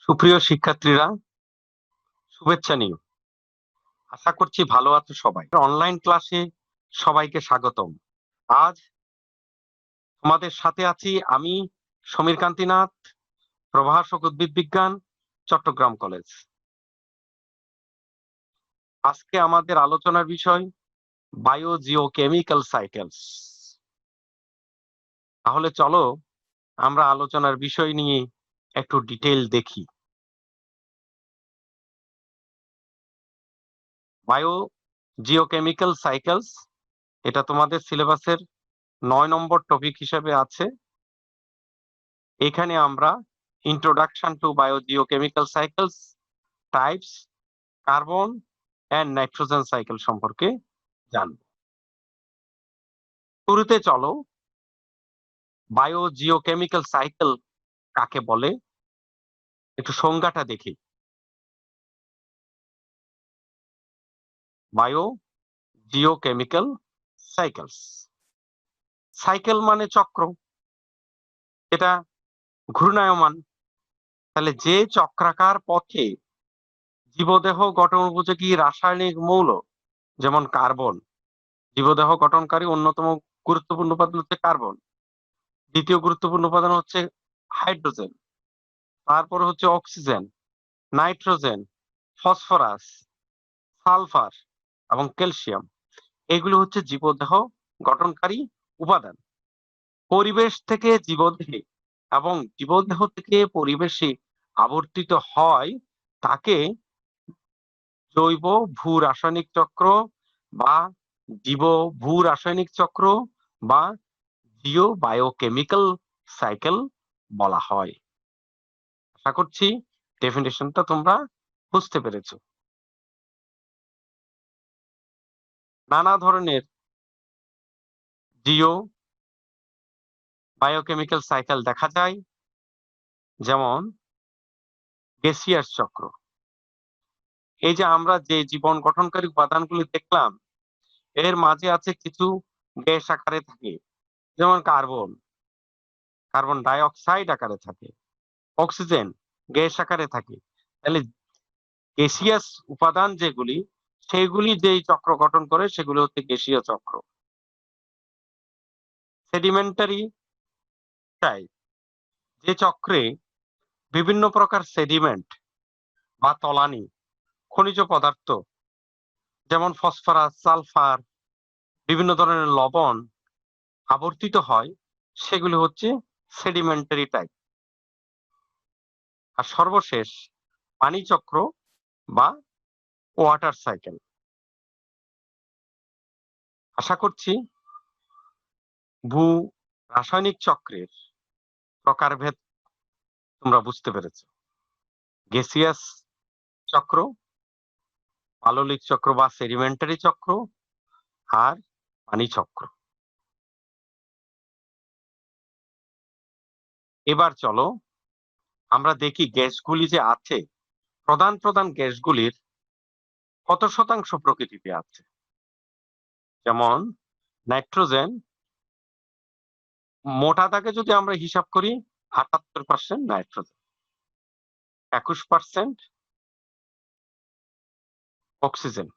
সুপ্রিয় শিক্ষার্থীরা, শুভেচ্ছা নিও। আশা করছি ভালো আছো সবাই। অনলাইন ক্লাসে সবাইকে স্বাগতম। আজ তোমাদের সাথে আছি আমি, সমীর কান্তিনাথ, প্রভাষক উদ্ভিদ বিজ্ঞান, চট্টগ্রাম কলেজ। আজকে আমাদের আলোচনার বিষয় বায়োজিওকেমিক্যাল সাইকেলস। তাহলে চলো আমরা আলোচনার বিষয় নিয়ে একটু ডিটেইল দেখি। বায়োজিওকেমিক্যাল সাইকেলস, এটা তোমাদের সিলেবাসের 9 নম্বর টপিক হিসেবে আছে। এখানে আমরা introduction to biogeochemical cycles, types, carbon and nitrogen cycle সম্পর্কে জানব। শুরুতে চলো বায়োজিওকেমিক্যাল সাইকেল কাকে বলে একটু সংজ্ঞাটা দেখি। বায়োজিওকেমিক্যাল সাইকেলস, সাইকেল মানে চক্র, এটা ঘূর্ণায়মান। তাহলে যে চক্রাকার পথে জীবদেহ গঠন উপযোগী রাসায়নিক মৌল যেমন কার্বন, জীবদেহ গঠনকারী অন্যতম গুরুত্বপূর্ণ উপাদান হচ্ছে কার্বন, দ্বিতীয় গুরুত্বপূর্ণ উপাদান হচ্ছে হাইড্রোজেন, তারপরে হচ্ছে অক্সিজেন, নাইট্রোজেন, ফসফরাস, সালফার এবং ক্যালসিয়াম। এগুলো হচ্ছে জীবদেহ গঠনকারী উপাদান। পরিবেশ থেকে জীবদেহে এবং জীবদেহ থেকে পরিবেশে আবর্তিত হয় তাকে জৈব ভূ রাসায়নিক চক্র বা জীব ভূ রাসায়নিক চক্র বা জিও বায়োকেমিক্যাল সাইকেল বলা হয়। আশা করছি ডেফিনেশনটা তোমরা বুঝতে পেরেছো। নানা ধরনের জিও বায়োকেমিক্যাল সাইকেল দেখা যায়, যেমন গ্যাসিয়াস চক্র। এই যে আমরা যে জীবন গঠনকারী উপাদানগুলি দেখলাম, এর মাঝে আছে কিছু গ্যাস আকারে থাকে, যেমন কার্বন, কার্বন ডাই অক্সাইড আকারে থাকে, অক্সিজেন গ্যাস আকারে থাকে। তাহলে গ্যাসিয়াস উপাদান যেগুলি, সেগুলি যেই চক্র গঠন করে সেগুলো হচ্ছে গ্যাসীয় চক্র। সেডিমেন্টারি টাইপ, যে চক্রে বিভিন্ন প্রকার সেডিমেন্ট বা তলানি খনিজ পদার্থ যেমন ফসফরাস, সালফার, বিভিন্ন ধরনের লবণ আবর্তিত হয়, সেগুলি হচ্ছে সেডিমেন্টারি টাইপ। আর সর্বশেষ পানি চক্র বা ওয়াটার সাইকেল। আশা করছি ভূ রাসায়নিক চক্রের প্রকারভেদ তোমরা বুঝতে পেরেছ। গ্যাসিয়াস চক্র, পাললিক চক্র বা সেডিমেন্টারি চক্র, আর পানি চক্র। এবার চলো আমরা দেখি গ্যাসগুলি যে আছে, প্রধান প্রধান গ্যাসগুলির কত শতাংশ প্রকৃতিতে আছে। যেমন নাইট্রোজেন, মোটা দাগে যদি আমরা হিসাব করি 78% নাইট্রোজেন, 21% অক্সিজেন,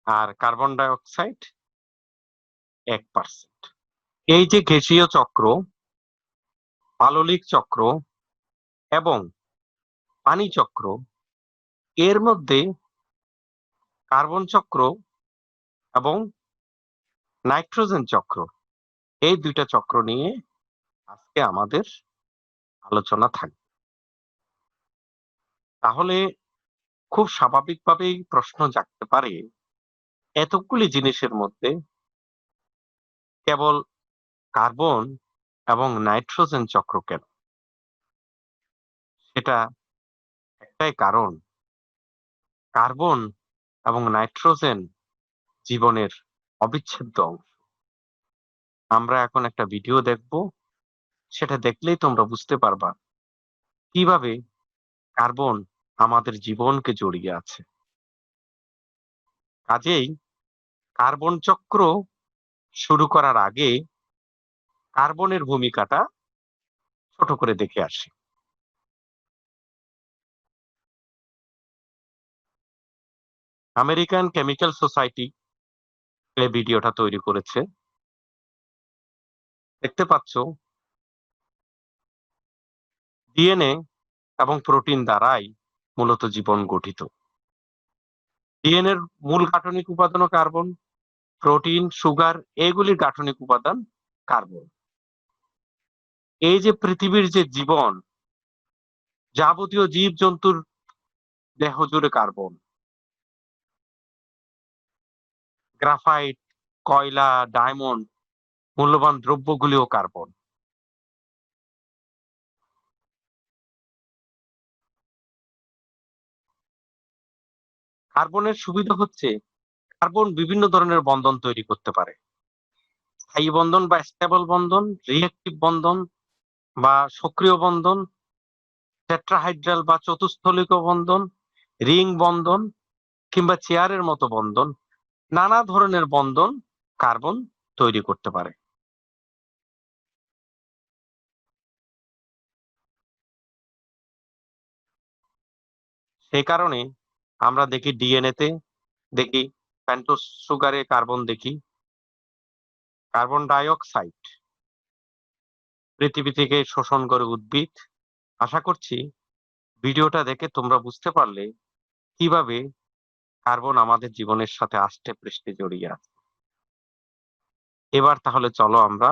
আর কার্বন ডাই অক্সাইড 1%। এই যে গ্যাসীয় চক্র, পাললিক চক্র এবং পানি চক্র, এর মধ্যে কার্বন চক্র এবং নাইট্রোজেন চক্র, এই দুইটা চক্র নিয়ে আজকে আমাদের আলোচনা থাকবে। তাহলে খুব স্বাভাবিকভাবেই প্রশ্ন জাগতে পারে, এতগুলি জিনিসের মধ্যে কেবল কার্বন এবং নাইট্রোজেন চক্র কেন? সেটা একটাই কারণ, কার্বন এবং নাইট্রোজেন জীবনের অবিচ্ছেদ্য অংশ। আমরা এখন একটা ভিডিও দেখব, সেটা দেখলেই তোমরা বুঝতে পারবা কিভাবে কার্বন আমাদের জীবনকে জড়িয়ে আছে। কাজেই কার্বন চক্র শুরু করার আগে কার্বনের ভূমিকাটা ছোট করে দেখে আসি। আমেরিকান কেমিক্যাল সোসাইটি এই ভিডিওটা তৈরি করেছে। দেখতে পাচ্ছ ডিএনএ এবং প্রোটিন দ্বারাই মূলত জীবন গঠিত। ডিএনএ এর মূল গাঠনিক উপাদানও কার্বন, প্রোটিন, সুগার এগুলির গাঠনিক উপাদান কার্বন। এই যে পৃথিবীর যে জীবন, যাবতীয় জীবজন্তুর দেহ জুড়ে কার্বন। গ্রাফাইট, কয়লা, ডায়মন্ড, মূল্যবান দ্রব্যগুলিও কার্বন। কার্বনের সুবিধা হচ্ছে কার্বন বিভিন্ন ধরনের বন্ধন তৈরি করতে পারে। স্থায়ী বন্ধন বা স্টেবল বন্ধন, রিঅ্যাক্টিভ বন্ধন বা সক্রিয় বন্ধন, টেট্রাহাইড্রাল বা চতুস্থলিক বন্ধন, রিং বন্ধন কিংবা চেয়ারের মতো বন্ধন, নানা ধরনের বন্ধন কার্বন তৈরি করতে পারে। সেই কারণে আমরা দেখি ডিএনএ তে দেখি পেন্টোজ সুগারে কার্বন দেখি, কার্বন ডাই অক্সাইড পৃথিবী থেকে শোষণ করে উদ্ভিদ। আশা করছি ভিডিওটা দেখে তোমরা বুঝতে পারলে কিভাবে কার্বন আমাদের জীবনের সাথে আষ্টে পৃষ্ঠে জড়িয়ে আছে। এবার তাহলে চলো আমরা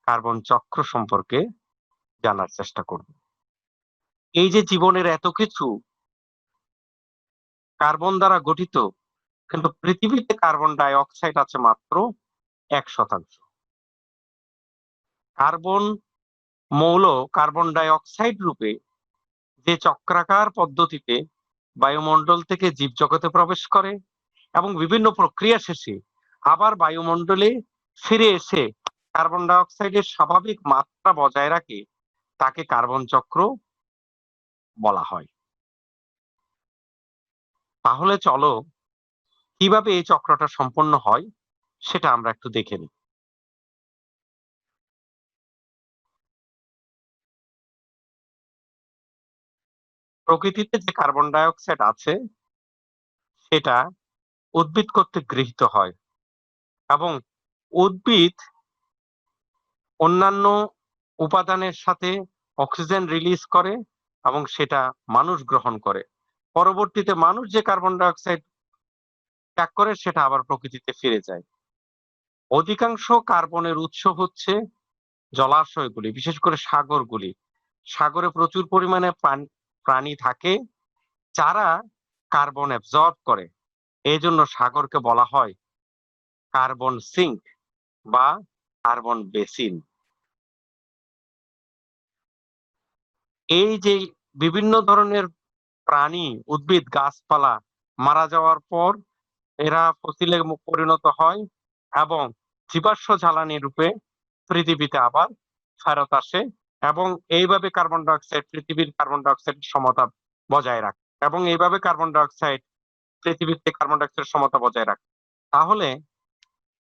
কার্বন চক্র সম্পর্কে জানার চেষ্টা করব। এই যে জীবনের এত কিছু কার্বন দ্বারা গঠিত, কিন্তু পৃথিবীতে কার্বন ডাই অক্সাইড আছে মাত্র 1%। কার্বন মৌল কার্বন ডাই অক্সাইড রূপে যে চক্রাকার পদ্ধতিতে বায়ুমণ্ডল থেকে জীবজগতে প্রবেশ করে এবং বিভিন্ন প্রক্রিয়া শেষে আবার বায়ুমণ্ডলে ফিরে এসে কার্বন ডাই অক্সাইডের স্বাভাবিক মাত্রা বজায় রাখে, তাকে কার্বন চক্র বলা হয়। তাহলে চলো কিভাবে এই চক্রটা সম্পন্ন হয় সেটা আমরা একটু দেখে নিই। প্রকৃতিতে যে কার্বন ডাই অক্সাইড আছে সেটা উদ্ভিদ কর্তৃক গৃহীত হয় এবং উদ্ভিদ অন্যান্য উপাদানের সাথে অক্সিজেন রিলিজ করে এবং সেটা মানুষ গ্রহণ করে। পরবর্তীতে মানুষ যে কার্বন ডাই অক্সাইড ত্যাগ করে সেটা আবার প্রকৃতিতে ফিরে যায়। অধিকাংশ কার্বনের উৎস হচ্ছে জলাশয়গুলি, বিশেষ করে সাগরগুলি। সাগরে প্রচুর পরিমাণে প্রাণী থাকে যারা কার্বন অ্যাবজর্ব করে। এই জন্য সাগরকে বলা হয় কার্বন সিঙ্ক বা কার্বন বেসিন। এই যে বিভিন্ন ধরনের প্রাণী, উদ্ভিদ, গাছপালা মারা যাওয়ার পর এরা ফসিলে পরিণত হয় এবং জীবাশ্ম জ্বালানি রূপে পৃথিবীতে আবার ফেরত আসে এবং এইভাবে কার্বন ডাই অক্সাইড পৃথিবীর কার্বন ডাই অক্সাইড সমতা বজায় রাখে এবং এইভাবে কার্বন ডাই অক্সাইড পৃথিবীতে কার্বন ডাই অক্সাইড সমতা বজায় রাখে। তাহলে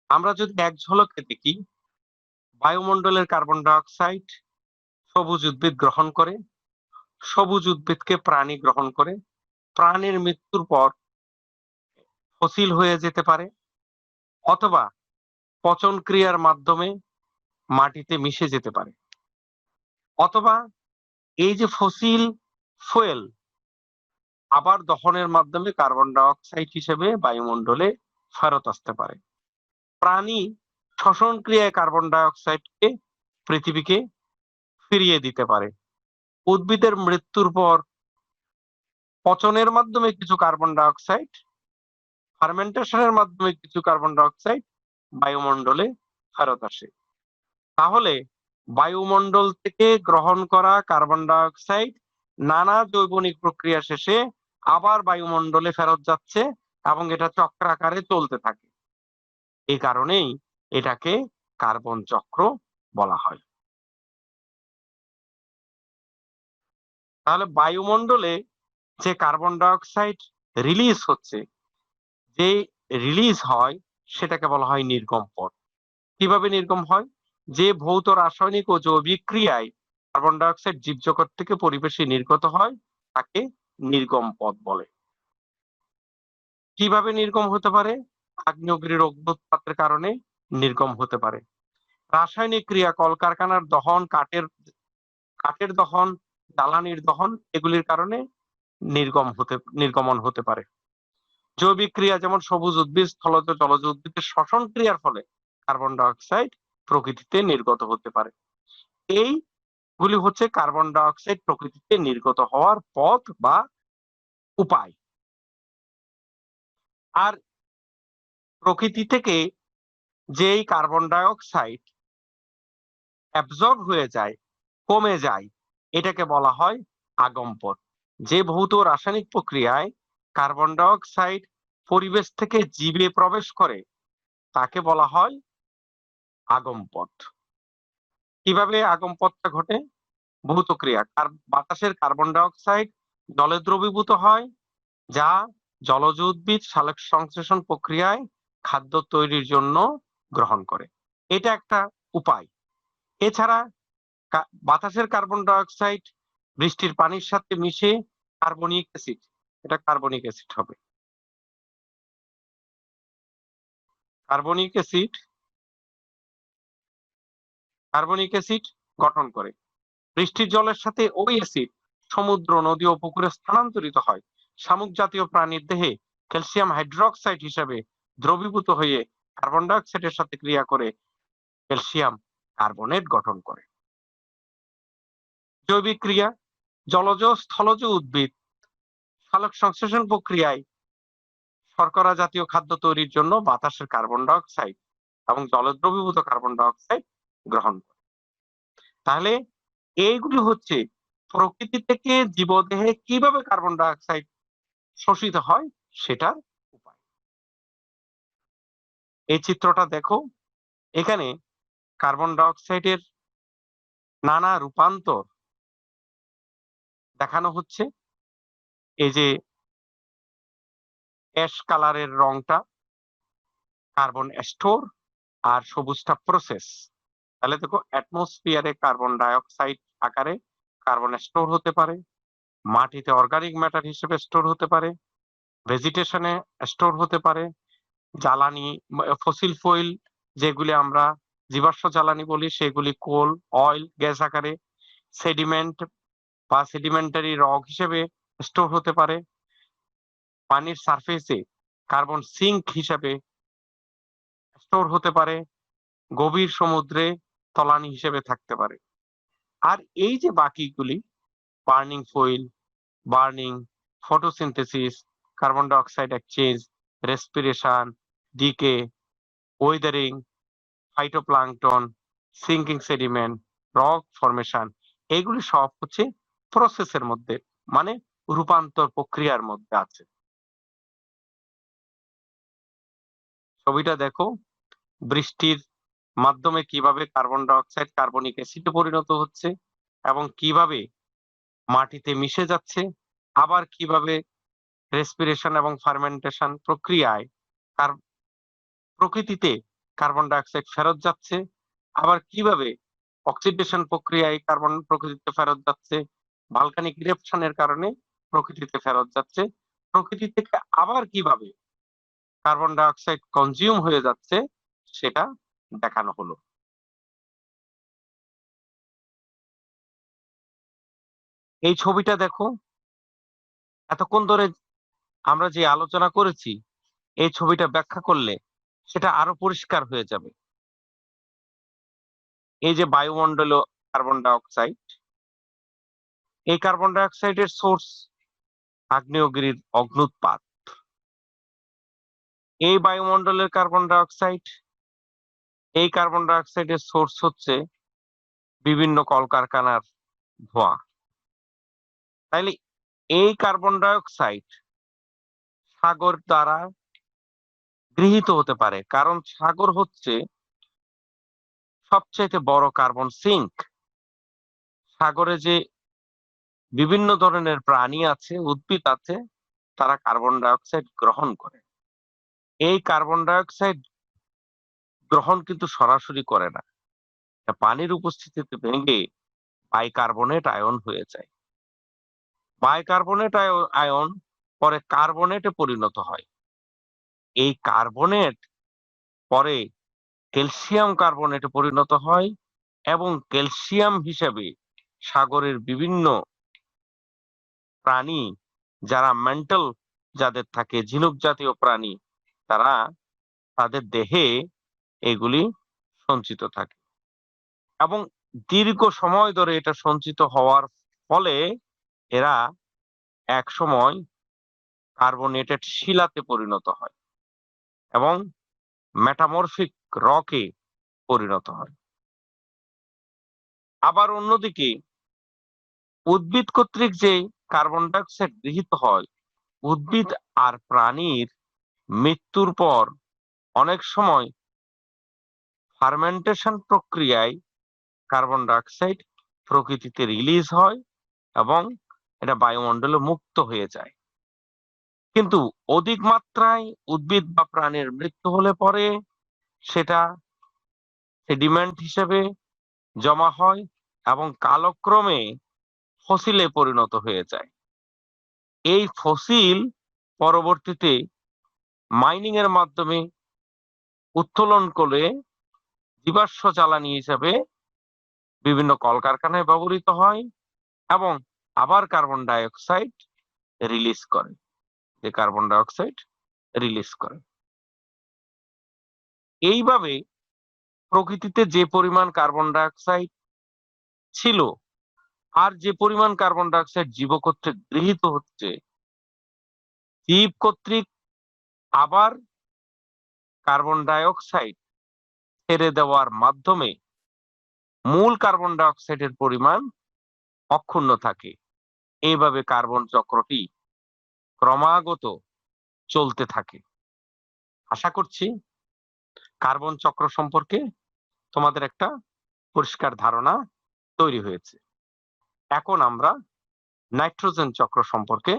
আমরা যদি এক ঝলকে দেখি, বায়ুমণ্ডলের কার্বন ডাই অক্সাইড সবুজ উদ্ভিদ গ্রহণ করে, সবুজ উদ্ভিদকে প্রাণী গ্রহণ করে, প্রাণীর মৃত্যুর পর ফসিল হয়ে যেতে পারে অথবা পচন ক্রিয়ার মাধ্যমে মাটিতে মিশে যেতে পারে, অথবা এই যে ফসিল ফুয়েল আবার দহনের মাধ্যমে কার্বন ডাই অক্সাইড হিসেবে বায়ুমণ্ডলে ফেরত আসতে পারে। প্রাণী শ্বসন ক্রিয়ায় কার্বন ডাই অক্সাইডকে পৃথিবীকে ফিরিয়ে দিতে পারে। উদ্ভিদের মৃত্যুর পর পচনের মাধ্যমে কিছু কার্বন ডাই অক্সাইড, ফার্মেন্টেশনের মাধ্যমে কিছু কার্বন ডাই অক্সাইড বায়ুমণ্ডলে ফেরত আসে। তাহলে বায়ুমণ্ডল থেকে গ্রহণ করা কার্বন ডাই অক্সাইড নানা জৈবনিক প্রক্রিয়া শেষে আবার বায়ুমণ্ডলে ফেরত যাচ্ছে এবং এটা চক্রাকারে চলতে থাকে। এই কারণেই এটাকে কার্বন চক্র বলা হয়। তাহলে বায়ুমণ্ডলে যে কার্বন ডাই অক্সাইড রিলিজ হচ্ছে, যে রিলিজ হয় সেটাকে বলা হয় নির্গম পথ। কিভাবে নির্গম হয়? যে ভৌত রাসায়নিক ও জৈবিক ক্রিয়ায় কার্বন ডাই অক্সাইড জীবজগৎ থেকে পরিবেশে নির্গত হয় তাকে নির্গম পথ বলে। কিভাবে নির্গম হতে পারে? আগ্নেয়গিরির অগ্ন্যুৎপাতের কারণে নির্গম হতে পারে। রাসায়নিক ক্রিয়া, কলকারখানার দহন, কাঠের দহন, জ্বালানির দহন, এগুলির কারণে নির্গমন হতে পারে। জৈবিক ক্রিয়া, যেমন সবুজ উদ্ভিদ, স্থলজ জলজ উদ্ভিদের শ্বসন ক্রিয়ার ফলে কার্বন ডাই অক্সাইড প্রকৃতিতে নির্গত হতে পারে। এইগুলি হচ্ছে কার্বন ডাই অক্সাইড প্রকৃতিতে নির্গত হওয়ার পথ বা উপায়। আর প্রকৃতি থেকে যেই কার্বন ডাই অক্সাইড অ্যাবজর্ব হয়ে যায়, কমে যায়, এটাকে বলা হয় আগমপথ। যে ভৌত রাসায়নিক প্রক্রিয়ায় কার্বন ডাই অক্সাইড পরিবেশ থেকে জীবে প্রবেশ করে তাকে বলা হয় আগমপথ। কিভাবে আগমপথটা ঘটে? ভৌত ক্রিয়া, বাতাসের কার্বন ডাই অক্সাইড জলে দ্রবীভূত হয়, যা জলজ উদ্ভিদ সালোক সংশ্লেষণ প্রক্রিয়ায় খাদ্য তৈরির জন্য গ্রহণ করে। এটা একটা উপায়। এছাড়া বাতাসের কার্বন ডাই অক্সাইড বৃষ্টির পানির সাথে মিশে কার্বনিক অ্যাসিড, এটা কার্বনিক অ্যাসিড হবে। কার্বনিক অ্যাসিড গঠন করে। বৃষ্টির জলের সাথে ওই অ্যাসিড সমুদ্র, নদী ও পুকুরে স্থানান্তরিত হয়। শামুক জাতীয় প্রাণীর দেহে ক্যালসিয়াম হাইড্রোক্সাইড হিসেবে দ্রবীভূত হয়ে কার্বন ডাই অক্সাইডের সাথে ক্রিয়া করে ক্যালসিয়াম কার্বনেট গঠন করে। জৈবিক ক্রিয়া, জলজ স্থলজ উদ্ভিদ সালোক সংশ্লেষণ প্রক্রিয়ায় শর্করা জাতীয় খাদ্য তৈরির জন্য বাতাসের কার্বন ডাই অক্সাইড এবং জলে দ্রবীভূত কার্বন ডাই অক্সাইড গ্রহণ করে। তাহলে এইগুলি হচ্ছে প্রকৃতি থেকে জীবদেহে কিভাবে কার্বন ডাই অক্সাইড শোষিত হয় সেটার উপায়। এই চিত্রটা দেখো, এখানে কার্বন ডাই অক্সাইডের নানা রূপান্তর দেখানো হচ্ছে। এই যে অ্যাশ কালারের রংটা কার্বন স্টোর আর সবুজটা প্রসেস। তাহলে দেখো, অ্যাটমসফিয়ারে কার্বন ডাই অক্সাইড আকারে কার্বন স্টোর হতে পারে, মাটিতে অর্গানিক ম্যাটার হিসেবে স্টোর হতে পারে, ভেজিটেশনে স্টোর হতে পারে, জ্বালানি ফসিল ফুয়েল যেগুলি আমরা জীবাশ্ম জ্বালানি বলি সেগুলি কোল, অয়েল, গ্যাস আকারে, সেডিমেন্ট বা সেডিমেন্টারি রক হিসেবে স্টোর হতে পারে, পানির সারফেসে কার্বন সিঙ্ক হিসেবে স্টোর হতে পারে, গভীর সমুদ্রে তলানি হিসেবে থাকতে পারে। আর এই যে বাকিগুলি, burning fuel, burning, photosynthesis, carbon dioxide exchange, respiration, decay, weathering, phytoplankton, sinking sediment, rock formation, এগুলি সব হচ্ছে প্রসেসের মধ্যে, মানে রূপান্তর প্রক্রিয়ার মধ্যে আছে। ছবিটা দেখো, বৃষ্টির মাধ্যমে কিভাবে কার্বন ডাই অক্সাইড কার্বনিক অ্যাসিডে পরিণত হচ্ছে এবং কিভাবে মাটিতে মিশে যাচ্ছে, আবার কিভাবে রেসপিরেশন এবং ফার্মেন্টেশন প্রক্রিয়ায় প্রকৃতিতে কার্বন ডাই অক্সাইড ফেরত যাচ্ছে, আবার কিভাবে অক্সিডেশন প্রক্রিয়ায় কার্বন প্রকৃতিতে ফেরত যাচ্ছে, ভলকানিক ইরেপশনের কারণে প্রকৃতিতে ফেরত যাচ্ছে, প্রকৃতি থেকে আবার কিভাবে কার্বন ডাই অক্সাইড কনজিউম হয়ে যাচ্ছে সেটা দেখানো হলো। এই ছবিটা দেখো, এতক্ষণ ধরে আমরা যে আলোচনা করেছি এই ছবিটা ব্যাখ্যা করলে সেটা আরো পরিষ্কার হয়ে যাবে। এই যে বায়ুমণ্ডলীয় কার্বন ডাই অক্সাইড, এই কার্বন ডাই অক্সাইডের সোর্স আগ্নেয়গিরির অগ্ন্যুৎপাত। এই বায়ুমণ্ডলের কার্বন ডাই অক্সাইড, এই কার্বন ডাই অক্সাইডের সোর্স হচ্ছে বিভিন্ন কলকারখানার ধোঁয়া। তাইলে এই কার্বন ডাই অক্সাইড সাগর দ্বারা গৃহীত হতে পারে, কারণ সাগর হচ্ছে সবচেয়ে বড় কার্বন সিঙ্ক। সাগরে যে বিভিন্ন ধরনের প্রাণী আছে, উদ্ভিদ আছে, তারা কার্বন ডাই অক্সাইড গ্রহণ করে। এই কার্বন ডাই অক্সাইড গ্রহণ কিন্তু সরাসরি করে না, পানির উপস্থিতিতে ভেঙে বাইকার্বনেট আয়ন হয়ে যায়। বাইকার্বনেট আয়ন পরে কার্বনেটে পরিণত হয়। এই কার্বনেট পরে ক্যালসিয়াম কার্বনেটে পরিণত হয় এবং ক্যালসিয়াম হিসেবে সাগরের বিভিন্ন প্রাণী যারা মেন্টাল যাদের থাকে ঝিনুক জাতীয় প্রাণী তারা তাদের দেহে এগুলি সঞ্চিত থাকে এবং দীর্ঘ সময় ধরে এটা সঞ্চিত হওয়ার ফলে এরা এক সময় কার্বনেটেড শিলাতে পরিণত হয় এবং মেটামরফিক রকে পরিণত হয়। আবার অন্যদিকে উদ্ভিদ কর্তৃক যে কার্বন ডাই অক্সাইড গৃহীত হয়, উদ্ভিদ আর প্রাণীর মৃত্যুর পর অনেক সময় ফার্মেন্টেশন প্রক্রিয়ায় কার্বন ডাই অক্সাইড প্রকৃতিতে রিলিজ হয় এবং এটা বায়ুমণ্ডলে মুক্ত হয়ে যায়। কিন্তু অধিক মাত্রায় উদ্ভিদ বা প্রাণীর মৃত্যু হলে পরে সেটা সেডিমেন্ট হিসেবে জমা হয় এবং কালক্রমে ফসিলে পরিণত হয়ে যায়। এই ফসিল পরবর্তীতে মাইনিং এর মাধ্যমে উত্তোলন করে জীবাশ্ম জ্বালানি হিসেবে বিভিন্ন কলকারখানায় ব্যবহৃত হয় এবং আবার কার্বন ডাই অক্সাইড রিলিজ করে, যে কার্বন ডাই অক্সাইড রিলিজ করে। এইভাবে প্রকৃতিতে যে পরিমাণ কার্বন ডাই অক্সাইড ছিল আর যে পরিমাণ কার্বন ডাই অক্সাইড জীব কর্তৃক গৃহীত হচ্ছে, জীব কর্তৃক আবার কার্বন ডাই অক্সাইড ছেড়ে দেওয়ার মাধ্যমে মূল কার্বন ডাই অক্সাইডের পরিমাণ অক্ষুণ্ণ থাকে। এইভাবে কার্বন চক্রটি ক্রমাগত চলতে থাকে। আশা করছি কার্বন চক্র সম্পর্কে তোমাদের একটা পরিষ্কার ধারণা তৈরি হয়েছে। এখন আমরা নাইট্রোজেন চক্র সম্পর্কে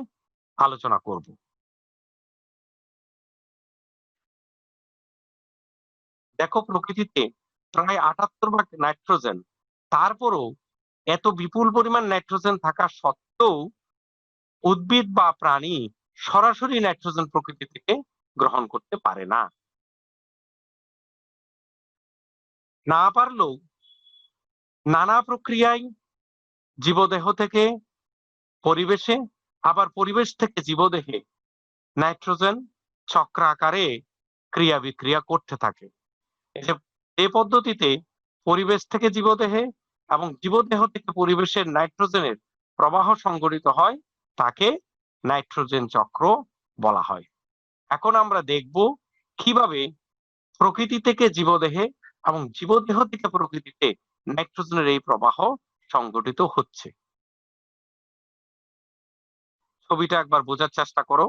আলোচনা করব। দেখো, প্রকৃতিতে প্রায় 78 ভাগ নাইট্রোজেন, তারপরও এত বিপুল পরিমাণ নাইট্রোজেন থাকা সত্ত্বেও উদ্ভিদ বা প্রাণী সরাসরি নাইট্রোজেন প্রকৃতি থেকে গ্রহণ করতে পারে না। না পারলেও নানা প্রক্রিয়ায় জীবদেহ থেকে পরিবেশে, আবার পরিবেশ থেকে জীবদেহে নাইট্রোজেন চক্রাকারে ক্রিয়া বিক্রিয়া করতে থাকে। এই পদ্ধতিতে পরিবেশ থেকে জীবদেহে এবং জীবদেহ থেকে পরিবেশের নাইট্রোজেনের প্রবাহ সংঘটিত হয়, তাকে নাইট্রোজেন চক্র বলা হয়। এখন আমরা দেখব কিভাবে প্রকৃতি থেকে জীবদেহে এবং জীবদেহ থেকে প্রকৃতিতে নাইট্রোজেনের এই প্রবাহ সংঘটিত হচ্ছে। ছবিটা একবার বোঝার চেষ্টা করো।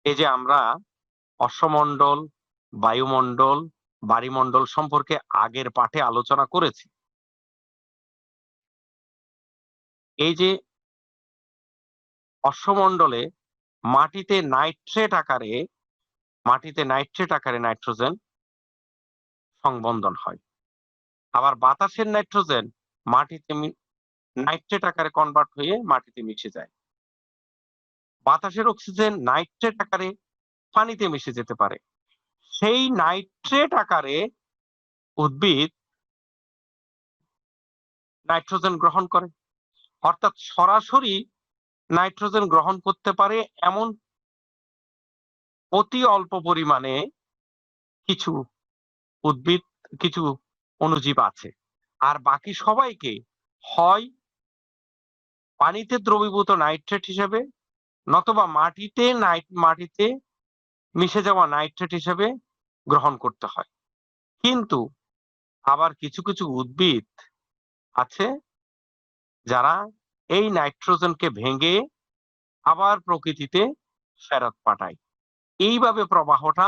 এই যে আমরা অশ্বমণ্ডল, বায়ুমণ্ডল, বাড়িমণ্ডল সম্পর্কে আগের পাঠে আলোচনা করেছি। এই যে অশ্বমণ্ডলে মাটিতে নাইট্রেট আকারে নাইট্রোজেন সংবন্ধন হয়, আবার বাতাসের নাইট্রোজেন মাটিতে নাইট্রেট আকারে কনভার্ট হয়ে মাটিতে মিশে যায়। বাতাসের অক্সিজেন নাইট্রেট আকারে পানিতে মিশে যেতে পারে। সেই নাইট্রেট আকারে উদ্ভিদ নাইট্রোজেন গ্রহণ করে, অর্থাৎ সরাসরি নাইট্রোজেন গ্রহণ করতে পারে এমন অতি অল্প পরিমাণে কিছু উদ্ভিদ, কিছু অণুজীব আছে। আর বাকি সবাইকে হয় পানিতে দ্রবীভূত নাইট্রেট হিসেবে নতুবা মাটিতে মিশে যাওয়া নাইট্রেট হিসেবে গ্রহণ করতে হয়। কিন্তু আবার কিছু কিছু উদ্ভিদ আছে যারা এই নাইট্রোজেনকে ভেঙে আবার প্রকৃতিতে ফেরত পাঠায়। এইভাবে প্রবাহটা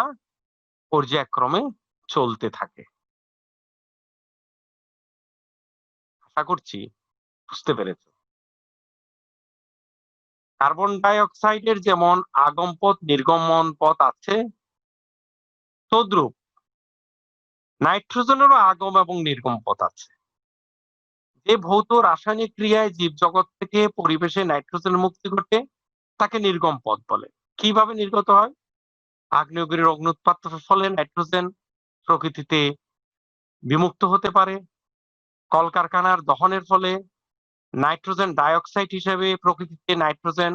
পর্যায়ক্রমে চলতে থাকে। আশা করছি বুঝতে পেরেছ। কার্বন ডাই অক্সাইডের যেমন আগম পথ নির্গমন পথ আছে, তদ্রূপ নাইট্রোজেনেরও আগম এবং নির্গম পথ আছে। যে ভৌত রাসায়নিক ক্রিয়ায় জীবজগৎ থেকে পরিবেশে নাইট্রোজেন মুক্তি ঘটে তাকে নির্গম পথ বলে। কিভাবে নির্গত হয়? আগ্নেয়গিরির অগ্নুৎপাতের ফলে নাইট্রোজেন প্রকৃতিতে বিমুক্ত হতে পারে। কলকারখানার দহনের ফলে নাইট্রোজেন ডাইঅক্সাইড হিসেবে প্রকৃতিতে নাইট্রোজেন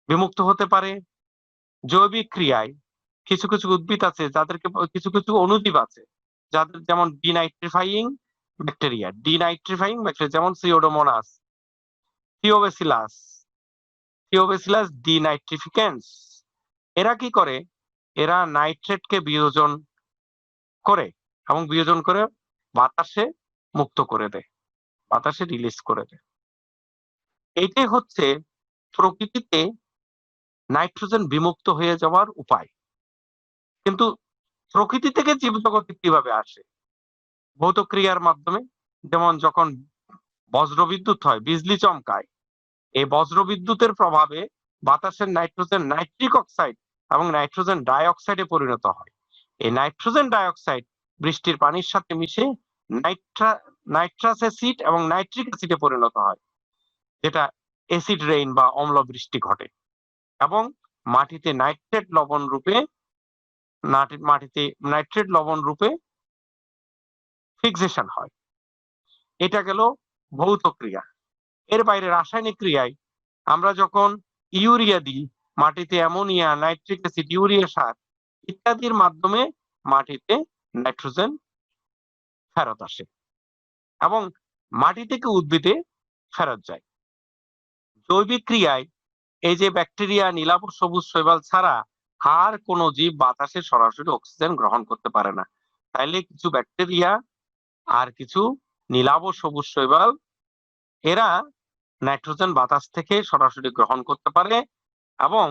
বিমুক্ত হতে পারে। জৈবিক ক্রিয়ায় কিছু কিছু উদ্ভিদ আছে যাদেরকে কিছু কিছু অণুজীব আছে যাদের যেমন ডিনাইট্রিফাইং ব্যাকটেরিয়া যেমন সিওডোমোনাস, থিওবেসিলাস ডিনাইট্রিফিকেন্স। এরা কি করে? এরা নাইট্রেটকে বিয়োজন করে এবং বিয়োজন করে বাতাসে মুক্ত করে দেয়, বাতাসে রিলিজ করে দেয়। এইটাই হচ্ছে প্রকৃতিতে নাইট্রোজেন বিমুক্ত হয়ে যাওয়ার উপায়। কিন্তু প্রকৃতি থেকে জীবজগতে কিভাবে আসে? ভৌত ক্রিয়ার মাধ্যমে। যেমন যখন বজ্রবিদ্যুৎ হয়, বিজলি চমকায়, এই বজ্রবিদ্যুতের প্রভাবে বাতাসের নাইট্রোজেন নাইট্রিক অক্সাইড এবং নাইট্রোজেন ডাইঅক্সাইডে পরিণত হয়। এই নাইট্রোজেন ডাইঅক্সাইড বৃষ্টির পানির সাথে মিশে নাইট্রাস অ্যাসিড এবং নাইট্রিক অ্যাসিডে পরিণত হয়, যেটা অ্যাসিড রেইন বা অম্ল বৃষ্টি ঘটে এবং মাটিতে নাইট্রেট লবণ রূপে ফিক্সেশন হয়। এটা গেল ভৌত ক্রিয়া। এর বাইরে রাসায়নিক ক্রিয়ায় আমরা যখন ইউরিয়া দিই মাটিতে, অ্যামোনিয়া, নাইট্রিক অ্যাসিড, ইউরিয়া সার ইত্যাদির মাধ্যমে মাটিতে নাইট্রোজেন ফেরত আসে এবং মাটি থেকে উদ্ভিদে ফেরত যায়। জৈবিক ক্রিয়ায় এই যে ব্যাকটেরিয়া, নীলাভ সবুজ শৈবাল ছাড়া আর কোনো জীব বাতাসে সরাসরি অক্সিজেন গ্রহণ করতে পারে না। তাইলে কিছু ব্যাকটেরিয়া আর কিছু নীলাভ সবুজ শৈবাল এরা নাইট্রোজেন বাতাস থেকে সরাসরি গ্রহণ করতে পারে এবং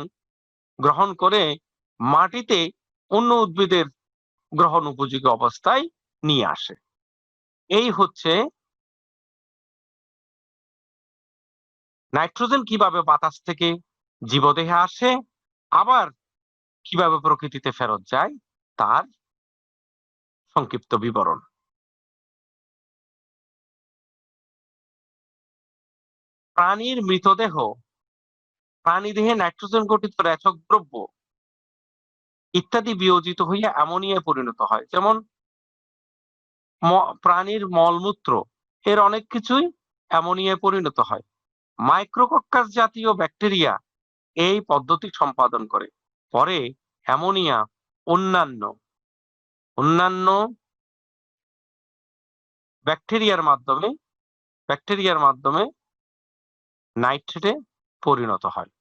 গ্রহণ করে মাটিতে অন্য উদ্ভিদের গ্রহণ উপযোগী অবস্থায় নিয়ে আসে। এই হচ্ছে নাইট্রোজেন কিভাবে বাতাস থেকে জীবদেহে আসে, আবার কিভাবে প্রকৃতিতে ফেরত যায় তার সংক্ষিপ্ত বিবরণ। প্রাণীর মৃতদেহ, প্রাণীদেহে নাইট্রোজেন গঠিত রেচক দ্রব্য ইত্যাদি বিয়োজিত হইয়া অ্যামোনিয়ায় পরিণত হয়। যেমন প্রাণীর মলমূত্র এর অনেক কিছুই অ্যামোনিয়ায় পরিণত হয়। মাইক্রোকক্কাস জাতীয় ব্যাকটেরিয়া এই পদ্ধতি সম্পাদন করে। পরে অ্যামোনিয়া অন্যান্য ব্যাকটেরিয়ার মাধ্যমে নাইট্রেটে পরিণত হয়।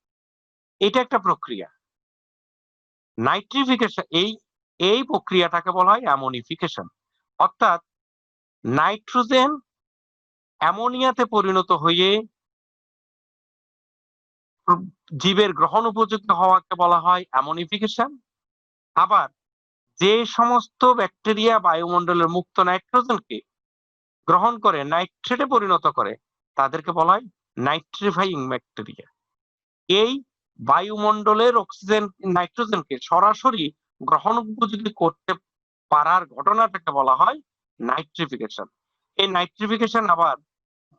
এটা একটা প্রক্রিয়া। নাইট্রিফিকেশন, এই প্রক্রিয়াটাকে বলা হয় অ্যামোনিফিকেশন। অর্থাৎ নাইট্রোজেন অ্যামোনিয়াতে পরিণত হয়ে জীবের গ্রহণ উপযুক্ত হওয়াকে বলা হয় অ্যামোনিফিকেশন। আবার যে সমস্ত ব্যাকটেরিয়া বায়ুমণ্ডলের মুক্ত নাইট্রোজেনকে গ্রহণ করে নাইট্রেটে পরিণত করে তাদেরকে বলা হয় নাইট্রিফাইং ব্যাকটেরিয়া। এই বায়ুমণ্ডলের নাইট্রোজেনকে সরাসরি গ্রহণ উপযোগী করতে পারার ঘটনাটাকে বলা হয় নাইট্রিফিকেশন। এই নাইট্রিফিকেশন আবার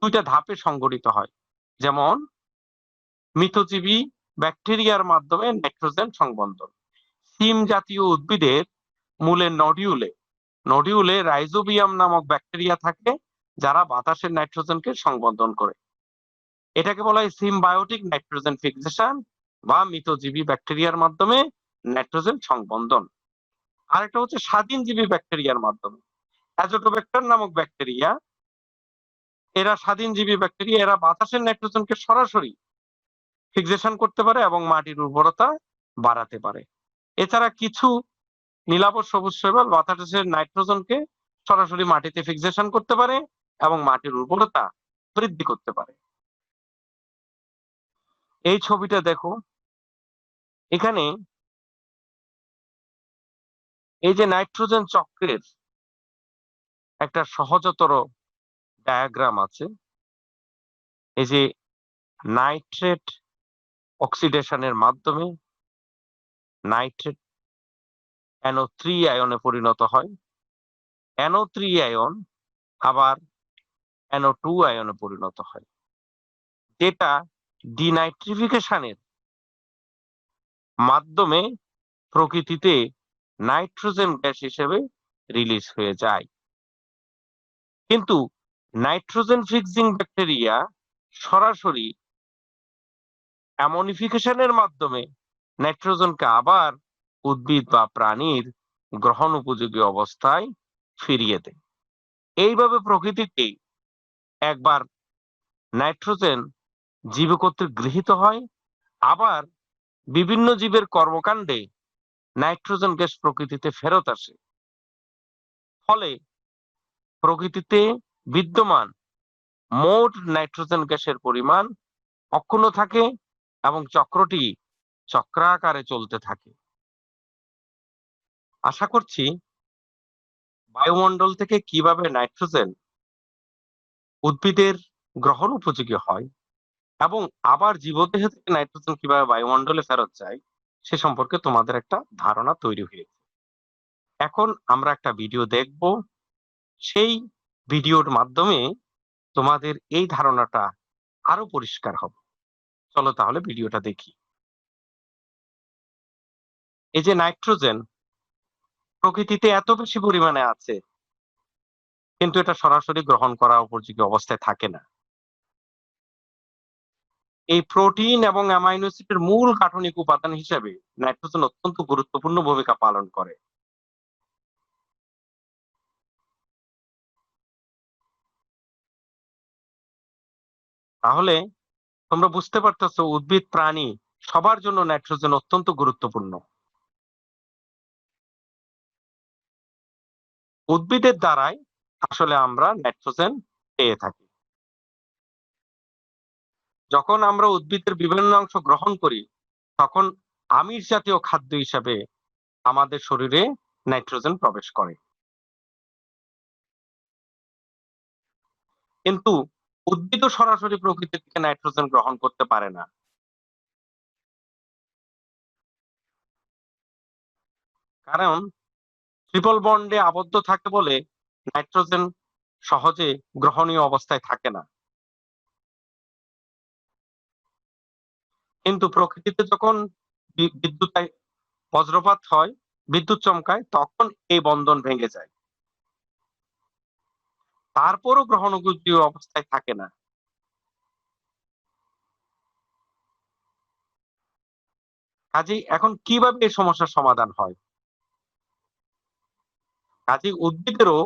দুইটা ধাপে সংঘটিত হয়। যেমন মৃতজীবী ব্যাকটেরিয়ার মাধ্যমে নাইট্রোজেন সংবন্ধন। সিম জাতীয় উদ্ভিদের মূলের নডিউলে রাইজোবিয়াম নামক ব্যাকটেরিয়া থাকে যারা বাতাসের নাইট্রোজেনকে সংবন্ধন করে। এটাকে বলা হয় সিমবায়োটিক নাইট্রোজেন ফিক্সেশন বা মৃতজীবী ব্যাকটেরিয়ার মাধ্যমে নাইট্রোজেন সংবন্ধন। আরেকটা হচ্ছে স্বাধীনজীবী ব্যাকটেরিয়ার মাধ্যমে। অ্যাজোটোব্যাক্টর নামক ব্যাকটেরিয়া, এরা স্বাধীনজীবী ব্যাকটেরিয়া, এরা বাতাসের নাইট্রোজেনকে সরাসরি ফিক্সেশন করতে পারে এবং মাটির উর্বরতা বাড়াতে পারে। এছাড়া কিছু নীলাভ সবুজ শৈবাল বাতাসের নাইট্রোজেনকে সরাসরি মাটিতে ফিক্সেশন করতে পারে এবং মাটির উর্বরতা বৃদ্ধি করতে পারে। এই ছবিটা দেখো, এখানে এই যে নাইট্রোজেন চক্রের একটা সহজতর ডায়াগ্রাম আছে। এই যে নাইট্রেট অক্সিডেশনের মাধ্যমে নাইট্রেট NO3 আয়নে পরিণত হয়। NO3 আয়ন আবার NO2 আয়নে পরিণত হয়, যেটা ডিনাইট্রিফিকেশনের মাধ্যমে প্রকৃতিতে নাইট্রোজেন গ্যাস হিসেবে রিলিজ হয়ে যায়। কিন্তু নাইট্রোজেন ফিক্সিং ব্যাকটেরিয়া সরাসরি অ্যামোনিফিকেশনের মাধ্যমে নাইট্রোজেনকে আবার উদ্ভিদ বা প্রাণীর গ্রহণ উপযোগী অবস্থায় ফিরিয়ে দেয়। এইভাবে প্রকৃতিতে একবার নাইট্রোজেন জীব কর্তৃক গৃহীত হয়, আবার বিভিন্ন জীবের কর্মকাণ্ডে নাইট্রোজেন গ্যাস প্রকৃতিতে ফেরত আসে। ফলে প্রকৃতিতে বিদ্যমান মোট নাইট্রোজেন গ্যাসের পরিমাণ অক্ষুণ্ণ থাকে এবং চক্রটি চক্রাকারে চলতে থাকে। আশা করছি বায়ুমণ্ডল থেকে কিভাবে নাইট্রোজেন উদ্ভিদের গ্রহণ উপযোগী হয় এবং আবার জীবদেহ থেকে নাইট্রোজেন কিভাবে বায়ুমণ্ডলে ফেরত যায় সে সম্পর্কে তোমাদের একটা ধারণা তৈরি হয়েছে। এখন আমরা একটা ভিডিও দেখব, সেই ভিডিওর মাধ্যমে তোমাদের এই ধারণাটা আরো পরিষ্কার হবে। চলো তাহলে ভিডিওটা দেখি। এই যে নাইট্রোজেন প্রকৃতিতে এত বেশি পরিমাণে আছে, কিন্তু এটা সরাসরি গ্রহণ করা উপযোগী অবস্থায় থাকে না। এই প্রোটিন এবং অ্যামাইনো অ্যাসিডের মূল গাঠনিক উপাদান হিসেবে নাইট্রোজেন অত্যন্ত গুরুত্বপূর্ণ ভূমিকা পালন করে। তাহলে তোমরা বুঝতে পারতেছো উদ্ভিদ প্রাণী সবার জন্য নাইট্রোজেন অত্যন্ত গুরুত্বপূর্ণ। উদ্ভিদের দ্বারাই আসলে আমরা নাইট্রোজেন পেয়ে থাকি। যখন আমরা উদ্ভিদের বিভিন্ন অংশ গ্রহণ করি, তখন আমিষ জাতীয় খাদ্য হিসাবে আমাদের শরীরে নাইট্রোজেন প্রবেশ করে। কিন্তু উদ্ভিদও সরাসরি প্রকৃতি থেকে নাইট্রোজেন গ্রহণ করতে পারে না। কারণ ট্রিপল বন্ডে আবদ্ধ থাকে বলে নাইট্রোজেন সহজে গ্রহণীয় অবস্থায় থাকে না। কিন্তু প্রকৃতিতে যখন বিদ্যুতায় বজ্রপাত হয়, বিদ্যুৎ চমকায়, তখন এই বন্ধন ভেঙে যায়। তারপরও গ্রহণযোগ্য অবস্থায় থাকে না। কাজেই এখন কিভাবে এই সমস্যার সমাধান হয়? কাজেই উদ্ভিদেরও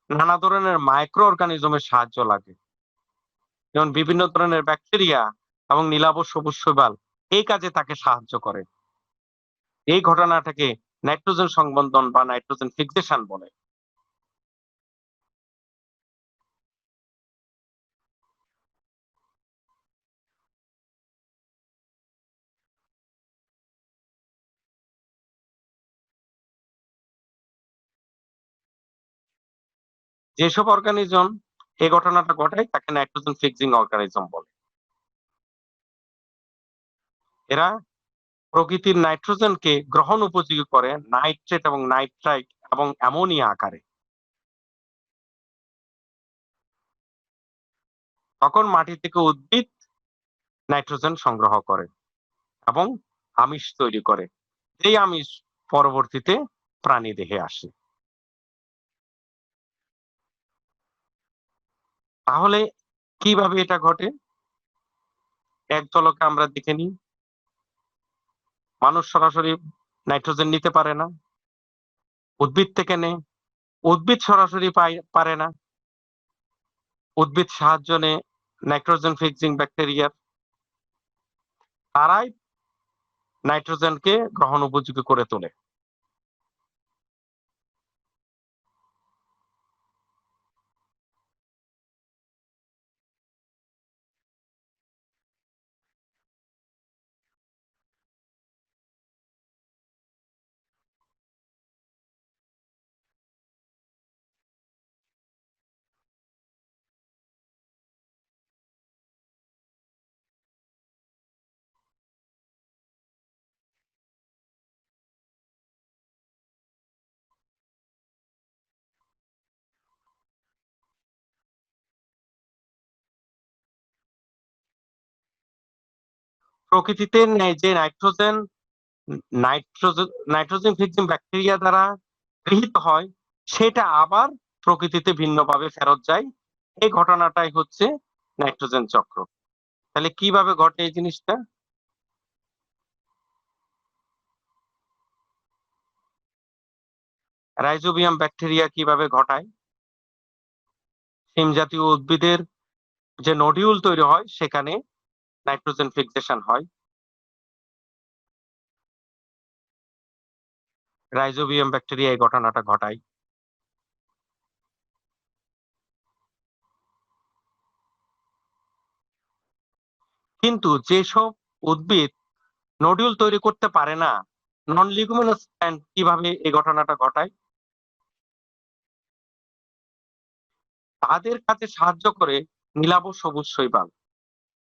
নানা ধরনের মাইক্রো অর্গানিজমের সাহায্য লাগে। যেমন বিভিন্ন ধরনের ব্যাকটেরিয়া এবং নীলাভ সবুজ শৈবাল এই কাজে তাকে সাহায্য করে। এই ঘটনাটাকে নাইট্রোজেন সংবন্ধন বা নাইট্রোজেন ফিক্সেশন বলে। যেসব অর্গানিজম এই ঘটনাটা ঘটায় তাকে নাইট্রোজেন ফিক্সিং অর্গানিজম বলে। এরা প্রকৃতির নাইট্রোজেনকে গ্রহণ উপযোগী করে নাইট্রেট এবং নাইট্রাইট এবং অ্যামোনিয়া আকারে। তখন মাটি থেকে উদ্ভিদ নাইট্রোজেন সংগ্রহ করে এবং আমিষ তৈরি করে। এই আমিষ পরবর্তীতে প্রাণী দেহে আসে। তাহলে কিভাবে এটা ঘটে? এক ঝলকে আমরা দেখে নিই। মানুষ সরাসরি নাইট্রোজেন নিতে পারে না, উদ্ভিদ থেকে নেয়। উদ্ভিদ সরাসরি পারে না, উদ্ভিদ সাহায্য নেয় নাইট্রোজেন ফিক্সিং ব্যাকটেরিয়ার। তারাই নাইট্রোজেনকে গ্রহণ উপযোগী করে তোলে। প্রকৃতিতে যে নাইট্রোজেন নাইট্রোজেন ফিক্সিং ব্যাকটেরিয়া দ্বারা গৃহীত হয়, সেটা আবার প্রকৃতিতে ভিন্নভাবে ফেরত যায়। এই ঘটনাটাই হচ্ছে নাইট্রোজেন চক্র। তাহলে কিভাবে ঘটে এই জিনিসটা? রাইজোবিয়াম ব্যাকটেরিয়া কিভাবে ঘটায়? শিম জাতীয় উদ্ভিদের যে নডিউল তৈরি হয় সেখানে নাইট্রোজেন ফিক্সেশন হয়। রাইজোবিয়াম ব্যাকটেরিয়া এই ঘটনাটা ঘটায়। কিন্তু যেসব উদ্ভিদ নডিউল তৈরি করতে পারে না, নন লিগুমিনাস প্ল্যান্ট কিভাবে এই ঘটনাটা ঘটায়? তাদের কাজে সাহায্য করে নীলাভ সবুজ শৈবাল,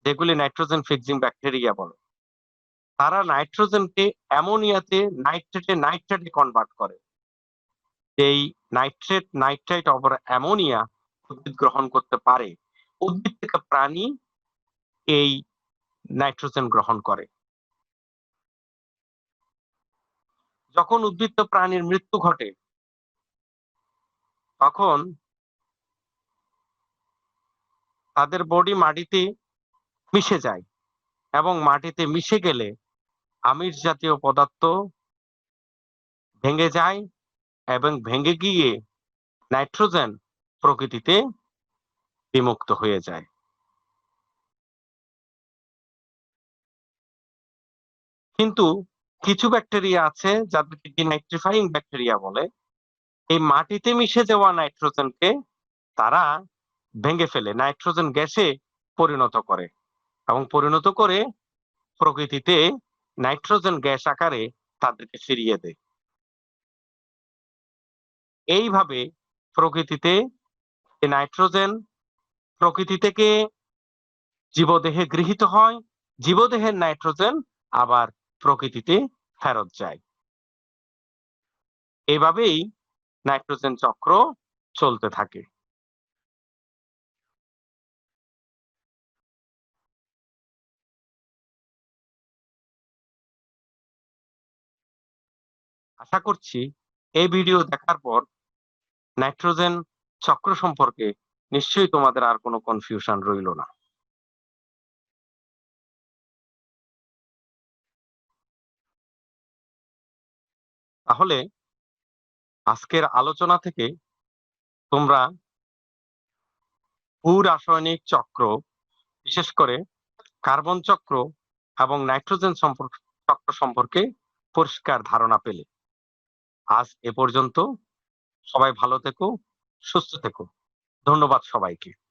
যেগুলি নাইট্রোজেন ফিক্সিং ব্যাকটেরিয়া বলে। তারা নাইট্রোজেনকে অ্যামোনিয়াতে নাইট্রেটে কনভার্ট করে। এই নাইট্রাইট অপর অ্যামোনিয়া উদ্ভিদ গ্রহণ করতে পারে। উদ্ভিদ থেকে প্রাণী এই নাইট্রোজেন গ্রহণ করে। যখন উদ্ভিদ প্রাণীর মৃত্যু ঘটে, তখন তাদের বডি মাটিতে মিশে যায় এবং মাটিতে মিশে গেলে আমিষ জাতীয় পদার্থ ভেঙে যায় এবং ভেঙে গিয়ে নাইট্রোজেন প্রকৃতিতে বিমুক্ত হয়ে যায়। কিন্তু কিছু ব্যাকটেরিয়া আছে যাদেরকে ডিনাইট্রিফাইং ব্যাকটেরিয়া বলে। এই মাটিতে মিশে যাওয়া নাইট্রোজেনকে তারা ভেঙে ফেলে নাইট্রোজেন গ্যাসে পরিণত করে এবং পরিণত করে প্রকৃতিতে নাইট্রোজেন গ্যাস আকারে তাদেরকে ফিরিয়ে দেয়। এইভাবে প্রকৃতিতে নাইট্রোজেন প্রকৃতি থেকে জীবদেহে গৃহীত হয়, জীবদেহের নাইট্রোজেন আবার প্রকৃতিতে ফেরত যায়। এভাবেই নাইট্রোজেন চক্র চলতে থাকে। আশা করছি এই ভিডিও দেখার পর নাইট্রোজেন চক্র সম্পর্কে নিশ্চয়ই তোমাদের আর কোনো কনফিউশন রইল না। তাহলে আজকের আলোচনা থেকে তোমরা ভূ-রাসায়নিক চক্র, বিশেষ করে কার্বন চক্র এবং নাইট্রোজেন চক্র সম্পর্কে পরিষ্কার ধারণা পেলে। আজ এ পর্যন্ত। সবাই ভালো থেকো, সুস্থ থেকো। ধন্যবাদ সবাইকে।